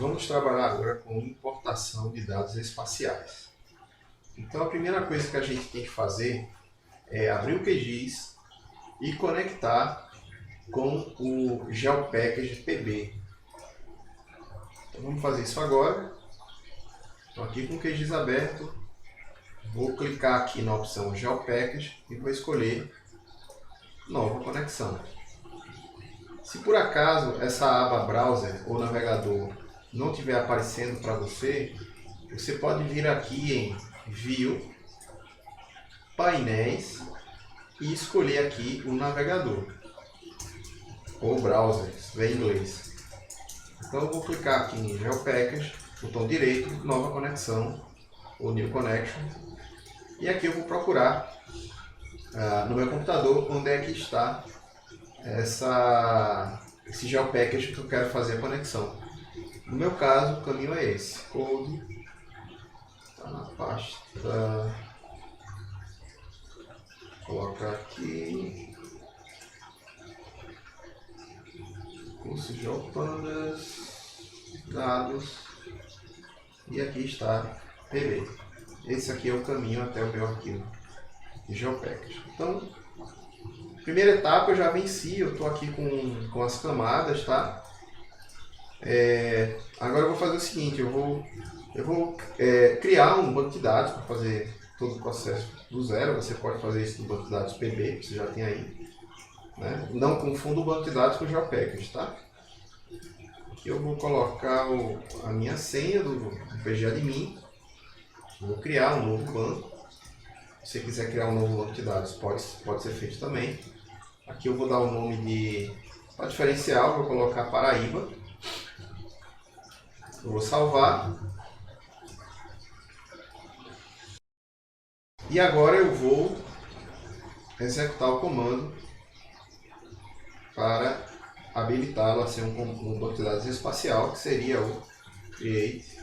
Vamos trabalhar agora com importação de dados espaciais. Então a primeira coisa que a gente tem que fazer é abrir o QGIS e conectar com o GeoPackage PB. Então vamos fazer isso agora. Estou aqui com o QGIS aberto, vou clicar aqui na opção GeoPackage e vou escolher Nova Conexão. Se por acaso essa aba Browser ou Navegador não estiver aparecendo para você, você pode vir aqui em View, Painéis e escolher aqui o navegador ou Browser, se tiver em inglês. Então eu vou clicar aqui em GeoPackage, botão direito, Nova Conexão ou New Connection, e aqui eu vou procurar no meu computador onde é que está esse GeoPackage que eu quero fazer a conexão. No meu caso, o caminho é esse. Code, está na pasta, colocar aqui, curso GeoPandas, dados, e aqui está PB. Esse aqui é o caminho até o meu arquivo de GeoPackage. Então, primeira etapa eu já venci, eu estou aqui com as camadas, tá? Agora eu vou fazer o seguinte, eu vou criar um banco de dados para fazer todo o processo do zero. Você pode fazer isso no banco de dados PB, que você já tem aí, né? Não confunda o banco de dados com o GeoPackage, tá? Aqui eu vou colocar a minha senha do PGAdmin, vou criar um novo banco. Se você quiser criar um novo banco de dados, pode ser feito também. Aqui eu vou dar o nome para diferencial, vou colocar Paraíba. Eu vou salvar. E agora eu vou executar o comando para habilitá-lo a ser um banco de dados espacial, que seria o create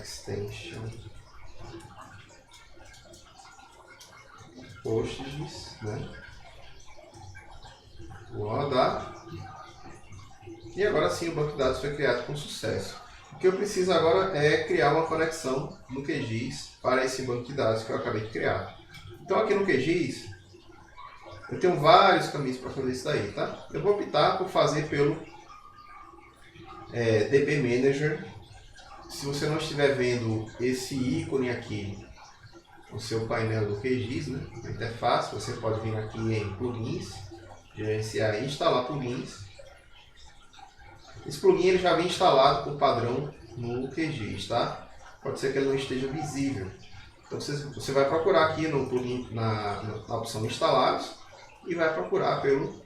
extension PostGIS, né? Vou rodar. E agora sim o banco de dados foi criado com sucesso. O que eu preciso agora é criar uma conexão no QGIS para esse banco de dados que eu acabei de criar. Então aqui no QGIS eu tenho vários caminhos para fazer isso daí, tá? Eu vou optar por fazer pelo DB Manager. Se você não estiver vendo esse ícone aqui no seu painel do QGIS, né, na interface, você pode vir aqui em plugins, gerenciar e instalar plugins. Esse plugin ele já vem instalado por padrão no QGIS, tá? Pode ser que ele não esteja visível. Então você vai procurar aqui no plugin, na opção instalados, e vai procurar pelo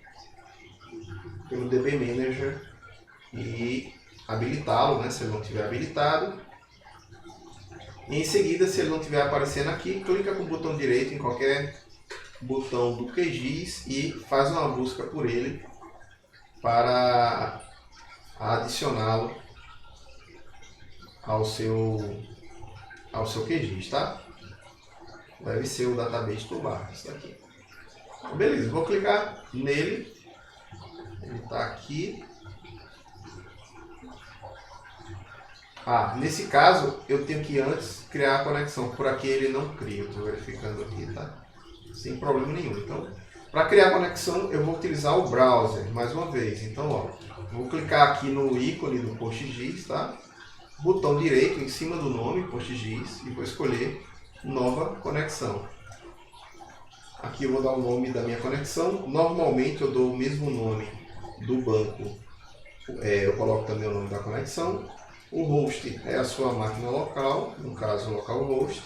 DB Manager e habilitá-lo, né, se ele não estiver habilitado. E em seguida, se ele não estiver aparecendo aqui, clica com o botão direito em qualquer botão do QGIS e faz uma busca por ele para adicioná-lo ao seu QGIS, tá? Deve ser o Database Toolbar, isso daqui. Beleza, vou clicar nele, ele está aqui. Nesse caso, eu tenho que antes criar a conexão, por aqui ele não cria, estou verificando aqui, tá? Sem problema nenhum. Então, para criar a conexão, eu vou utilizar o browser, mais uma vez. Então, ó, vou clicar aqui no ícone do PostGIS, tá? Botão direito em cima do nome, PostGIS, e vou escolher Nova Conexão. Aqui eu vou dar o nome da minha conexão. Normalmente eu dou o mesmo nome do banco, eu coloco também o nome da conexão. O host é a sua máquina local, no caso localhost,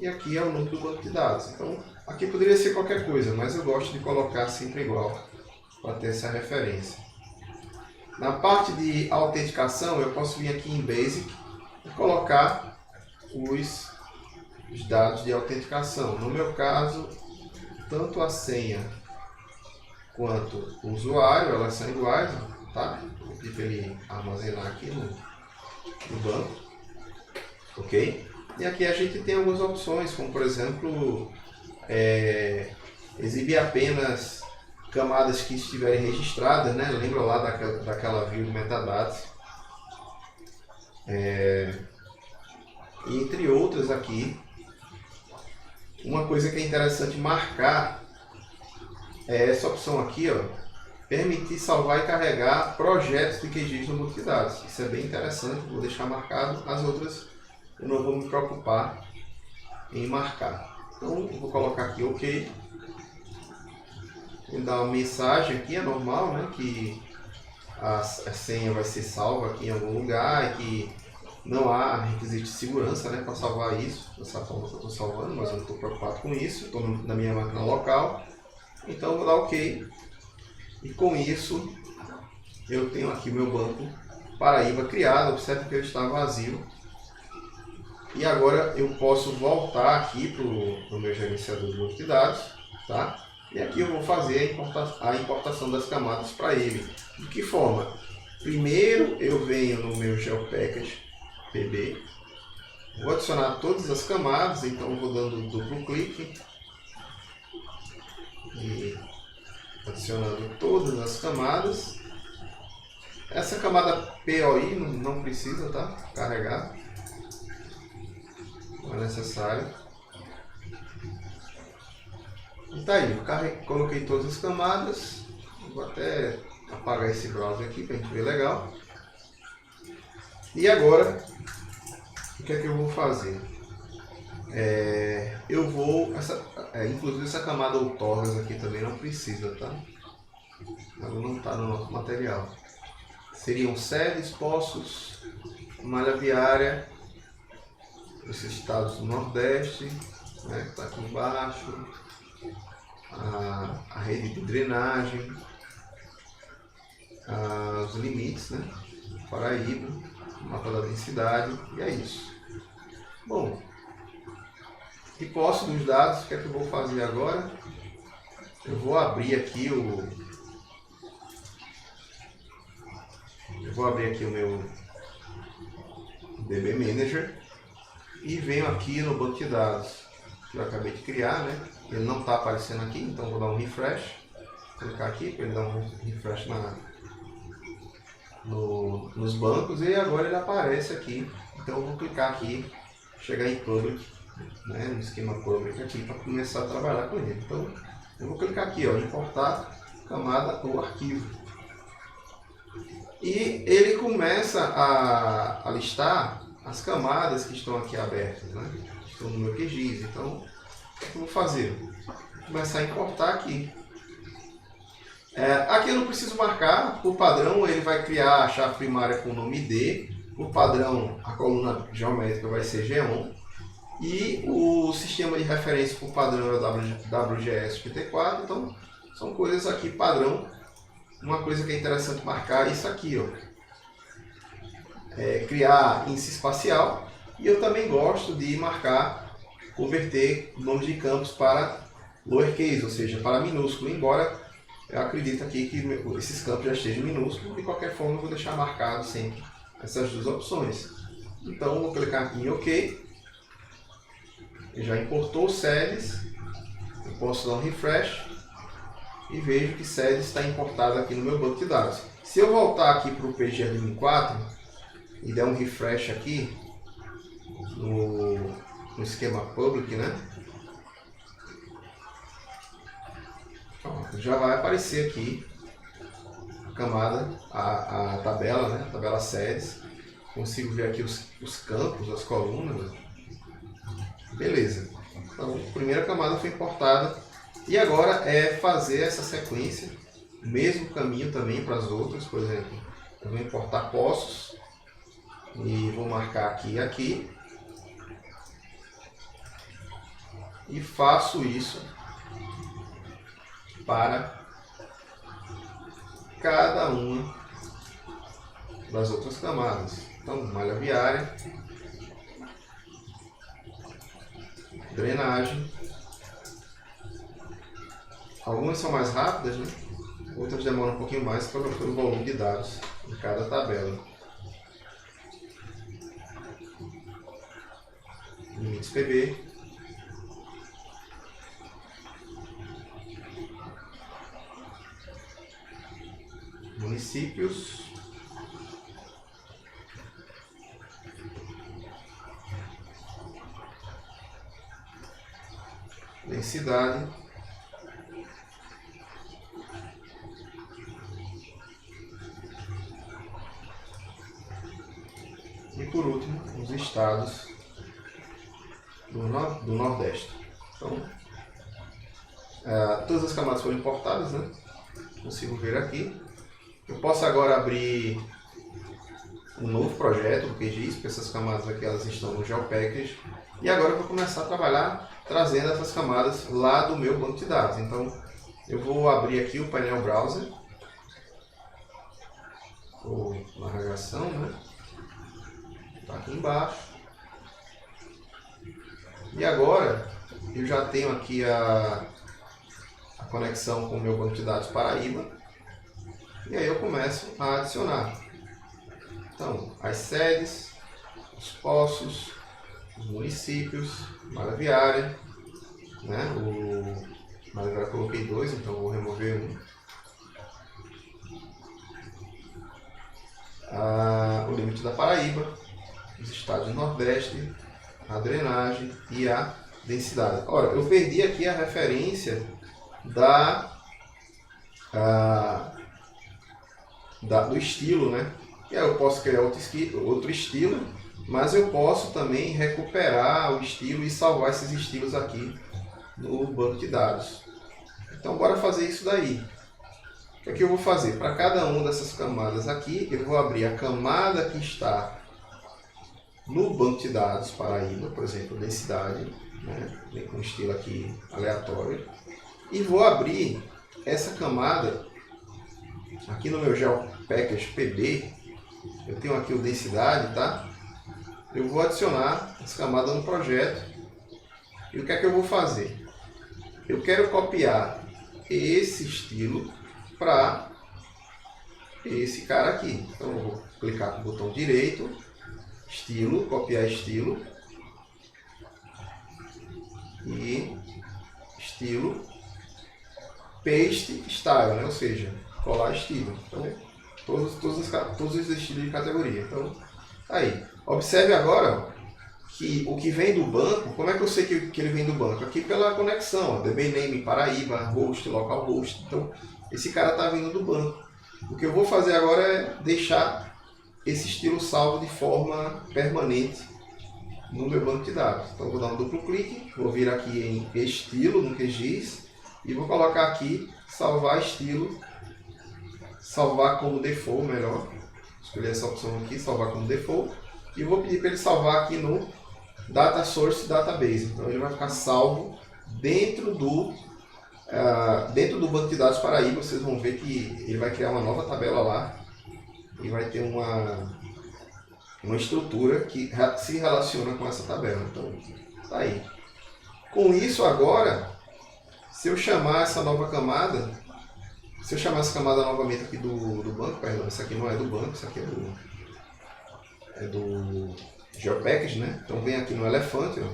e aqui é o nome do banco de dados. Então, aqui poderia ser qualquer coisa, mas eu gosto de colocar sempre igual, para ter essa referência. Na parte de autenticação, eu posso vir aqui em Basic e colocar os dados de autenticação. No meu caso, tanto a senha quanto o usuário, elas são iguais, tá? Vou pedir para ele armazenar aqui no banco, ok? E aqui a gente tem algumas opções, como por exemplo, exibir apenas camadas que estiverem registradas, né? Lembra lá daquela view de metadados. Entre outras aqui. Uma coisa que é interessante marcar é essa opção aqui, ó, permitir salvar e carregar projetos de QGIS no banco de dados. Isso é bem interessante, vou deixar marcado. As outras eu não vou me preocupar em marcar. Então eu vou colocar aqui OK. Vou dar uma mensagem aqui, é normal, né, que a senha vai ser salva aqui em algum lugar e que não há requisito de segurança, né, para salvar isso, dessa forma que eu estou salvando, mas eu não estou preocupado com isso, estou na minha máquina local. Então eu vou dar OK. E com isso eu tenho aqui o meu banco Paraíba criado. Observe que ele está vazio. E agora eu posso voltar aqui para o meu gerenciador de banco de dados, tá? E aqui eu vou fazer a importação das camadas para ele. De que forma? Primeiro eu venho no meu GeoPackage PB, vou adicionar todas as camadas, então vou dando duplo clique e adicionando todas as camadas. Essa camada POI não precisa, tá? Carregar, não é necessário. E tá aí, eu coloquei todas as camadas. Vou até apagar esse browser aqui para a gente ver legal. E agora, o que é que eu vou fazer? Eu vou, inclusive essa camada outorgas aqui também não precisa, tá? Ela não está no nosso material. Seriam sedes, poços, malha viária, os estados do Nordeste, né, que está aqui embaixo, a rede de drenagem, os limites, né, Paraíba, mapa da densidade, e é isso. Bom, de posse dos dados, o que é que eu vou fazer agora? Eu vou abrir aqui o meu DB Manager e venho aqui no banco de dados que eu acabei de criar, né? Ele não está aparecendo aqui, então vou dar um refresh, clicar aqui para ele dar um refresh nos bancos e agora ele aparece aqui. Então eu vou clicar aqui, chegar em Public, né, no esquema Public aqui para começar a trabalhar com ele. Então eu vou clicar aqui, ó, importar camada ou arquivo. E ele começa a listar as camadas que estão aqui abertas, né? Que estão no meu QGIS. Então, o que eu vou fazer? Vou começar a importar aqui. Aqui eu não preciso marcar, por padrão ele vai criar a chave primária com o nome D. Por padrão, a coluna geométrica vai ser Geom. E o sistema de referência por padrão é o WGS PT4. Então, são coisas aqui padrão. Uma coisa que é interessante marcar é isso aqui, ó. Criar índice espacial. E eu também gosto de marcar, converter nomes de campos para lowercase, ou seja, para minúsculo. Embora eu acredite aqui que esses campos já estejam minúsculos, de qualquer forma eu vou deixar marcado sempre essas duas opções. Então vou clicar aqui em OK. Ele já importou sedes. Eu posso dar um refresh. E vejo que sedes está importado aqui no meu banco de dados. Se eu voltar aqui para o PGAdmin 4 e der um refresh aqui no esquema public, né? Já vai aparecer aqui a camada, a tabela, né? A tabela sedes. Consigo ver aqui os campos, as colunas. Beleza. Então, a primeira camada foi importada. E agora é fazer essa sequência, mesmo caminho também para as outras. Por exemplo, eu vou importar poços e vou marcar aqui e aqui. E faço isso para cada uma das outras camadas. Então, malha viária, drenagem. Algumas são mais rápidas, né? Outras demoram um pouquinho mais pelo volume de dados de cada tabela. Limites PB. Municípios. densidade. E por último, os estados do Nordeste. Então, todas as camadas foram importadas, né? Consigo ver aqui. Eu posso agora abrir um novo projeto do QGIS, porque essas camadas aqui elas estão no GeoPackage. E agora eu vou começar a trabalhar trazendo essas camadas lá do meu banco de dados. Então, eu vou abrir aqui o painel Browser, ou navegação, né? Está aqui embaixo. E agora, eu já tenho aqui a conexão com o meu banco de dados Paraíba. E aí eu começo a adicionar. Então, as sedes, os poços, os municípios, malha viária, né? O malha viária eu coloquei 2, então eu vou remover um. O limite da Paraíba, os estados do Nordeste, a drenagem e a densidade. Ora, eu perdi aqui a referência do estilo, né? E aí eu posso criar outro estilo, mas eu posso também recuperar o estilo e salvar esses estilos aqui no banco de dados. Então, bora fazer isso daí. O que é que eu vou fazer? Para cada uma dessas camadas aqui, eu vou abrir a camada que está no banco de dados Paraíba, por exemplo, densidade, né? Vem com um estilo aqui aleatório. E vou abrir essa camada aqui no meu GeoPackage PB. Eu tenho aqui o densidade, tá? Eu vou adicionar essa camada no projeto. E o que é que eu vou fazer? Eu quero copiar esse estilo para esse cara aqui. Então eu vou clicar com o botão direito, estilo, copiar estilo e estilo, paste style, né? Ou seja, colar estilo. Então todos os estilos de categoria. Então tá aí. Observe agora que o que vem do banco, como é que eu sei que ele vem do banco? Aqui pela conexão, ó, DBName, Paraíba, host, localhost. Então, esse cara está vindo do banco. O que eu vou fazer agora é deixar esse estilo salvo de forma permanente no meu banco de dados. Então, vou dar um duplo clique, vou vir aqui em estilo, no QGIS, e vou colocar aqui, salvar estilo, salvar como default, melhor. Escolher essa opção aqui, salvar como default. E vou pedir para ele salvar aqui no Data Source Database. Então ele vai ficar salvo dentro do banco de dados Paraíba. Vocês vão ver que ele vai criar uma nova tabela lá e vai ter uma estrutura que se relaciona com essa tabela. Então tá aí. Com isso agora, se eu chamar essa nova camada, se eu chamar essa camada novamente aqui do banco, perdão, essa aqui não é do banco, essa aqui é do GeoPackage, né? Então vem aqui no elefante, ó.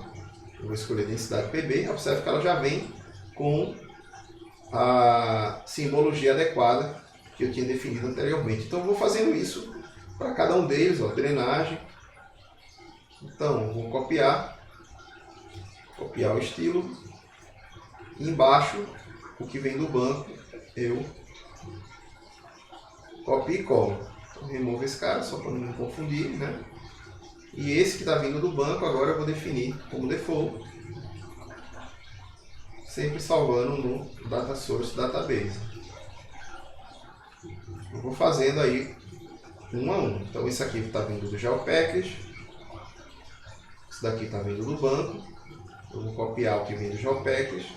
Eu vou escolher densidade PB, observe que ela já vem com a simbologia adequada que eu tinha definido anteriormente. Então eu vou fazendo isso para cada um deles, ó, drenagem. Então eu vou copiar o estilo, e embaixo o que vem do banco eu copio e colo. Então, removo esse cara só para não me confundir, né? E esse que está vindo do banco agora eu vou definir como default, sempre salvando no Data Source Database. Eu vou fazendo aí um a um. Então esse aqui está vindo do GeoPackage, esse daqui está vindo do banco. Eu vou copiar o que vem do GeoPackage,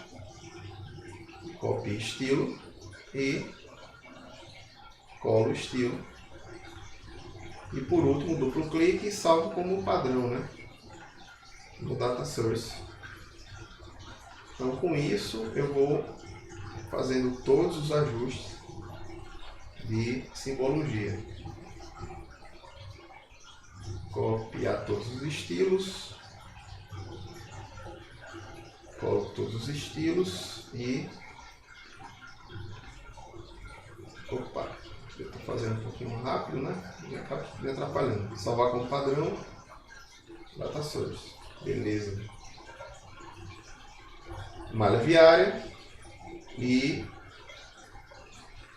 copio estilo e colo o estilo. E por último, duplo clique e salvo como padrão, né? No Data Source. Então com isso eu vou fazendo todos os ajustes de simbologia. Copiar todos os estilos. Colo todos os estilos e... Opa! Eu estou fazendo um pouquinho rápido, né? E acaba me atrapalhando. Salvar como padrão. Data Source. Beleza. malha viária e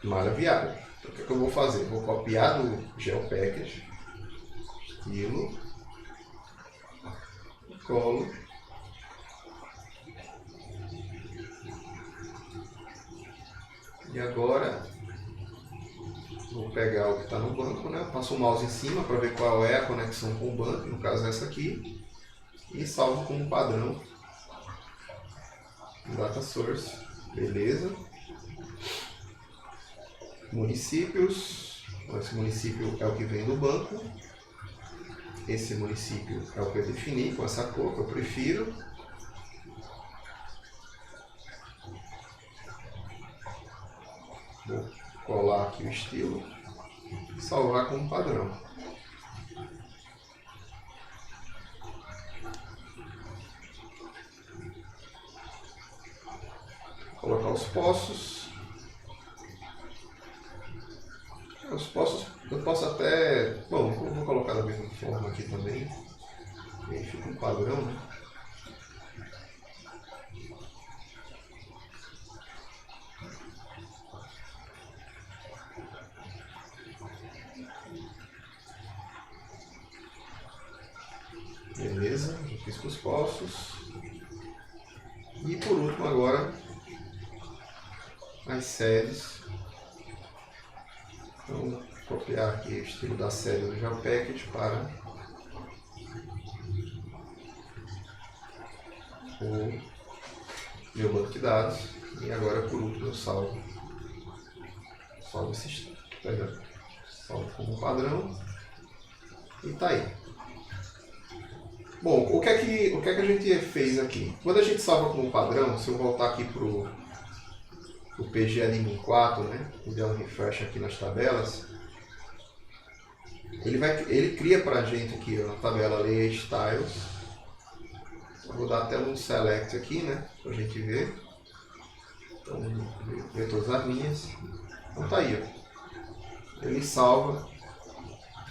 malha viária. Então, o que eu vou fazer? Vou copiar do GeoPackage, estilo, colo, e agora vou pegar o que está no banco, né? Passo o mouse em cima para ver qual é a conexão com o banco, no caso essa aqui, e salvo como padrão data source, beleza. Municípios, esse município é o que vem do banco, esse município é o que eu defini com essa cor que eu prefiro. Vou colar aqui o estilo e salvar como padrão. Colocar os poços. Os poços eu posso até... Bom, eu vou colocar da mesma forma aqui também. E aí fica um padrão, né? Beleza, eu fiz com os poços. E por último agora, as séries. Então, vou copiar aqui o estilo da série do GeoPackage para o meu banco de dados. E agora por último eu salvo esse estilo. Salvo como padrão. E tá aí. Bom, o que é que a gente fez aqui? Quando a gente salva como padrão, se eu voltar aqui para o PGAdmin 4, né, e der um refresh aqui nas tabelas, ele cria para a gente aqui ó, na tabela Layer Styles. Eu vou dar até um select aqui, né, para a gente ver. Então, ver todas as linhas. Então tá aí, ó. Ele salva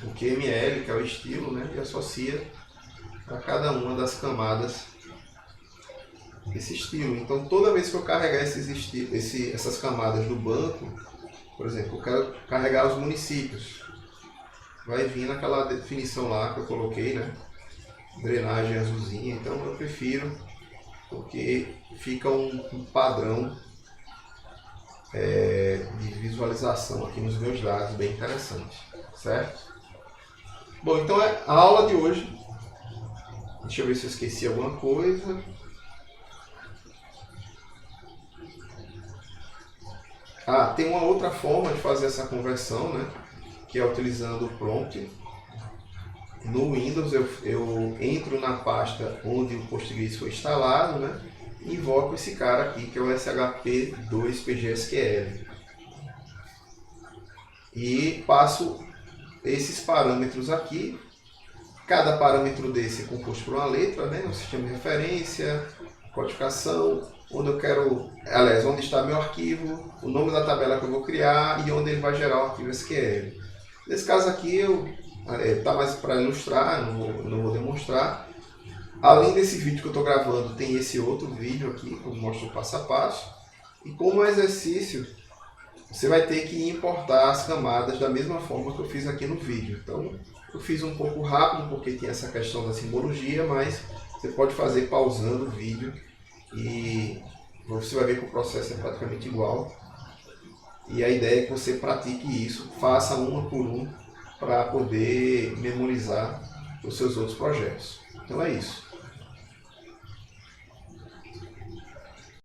o QML, que é o estilo, né, e associa a cada uma das camadas esse estilo. Então toda vez que eu carregar essas camadas do banco, por exemplo, eu quero carregar os municípios, vai vir naquela definição lá que eu coloquei, né? Drenagem azulzinha. Então eu prefiro, porque fica um padrão de visualização aqui nos meus dados bem interessante, certo? Bom, então a aula de hoje, deixa eu ver se eu esqueci alguma coisa. Tem uma outra forma de fazer essa conversão, né? Que é utilizando o prompt. No Windows eu entro na pasta onde o Postgres foi instalado, né? E invoco esse cara aqui, que é o shp2pgsql. E passo esses parâmetros aqui. Cada parâmetro desse é composto por uma letra, né? Um sistema de referência, codificação, onde eu quero, aliás, onde está meu arquivo, o nome da tabela que eu vou criar e onde ele vai gerar o arquivo SQL. Nesse caso aqui, tá mais para ilustrar, não vou demonstrar. Além desse vídeo que eu estou gravando, tem esse outro vídeo aqui, que eu mostro o passo a passo. E como exercício, você vai ter que importar as camadas da mesma forma que eu fiz aqui no vídeo. Então, eu fiz um pouco rápido porque tem essa questão da simbologia, mas você pode fazer pausando o vídeo e você vai ver que o processo é praticamente igual. E a ideia é que você pratique isso, faça uma por um para poder memorizar os seus outros projetos. Então é isso.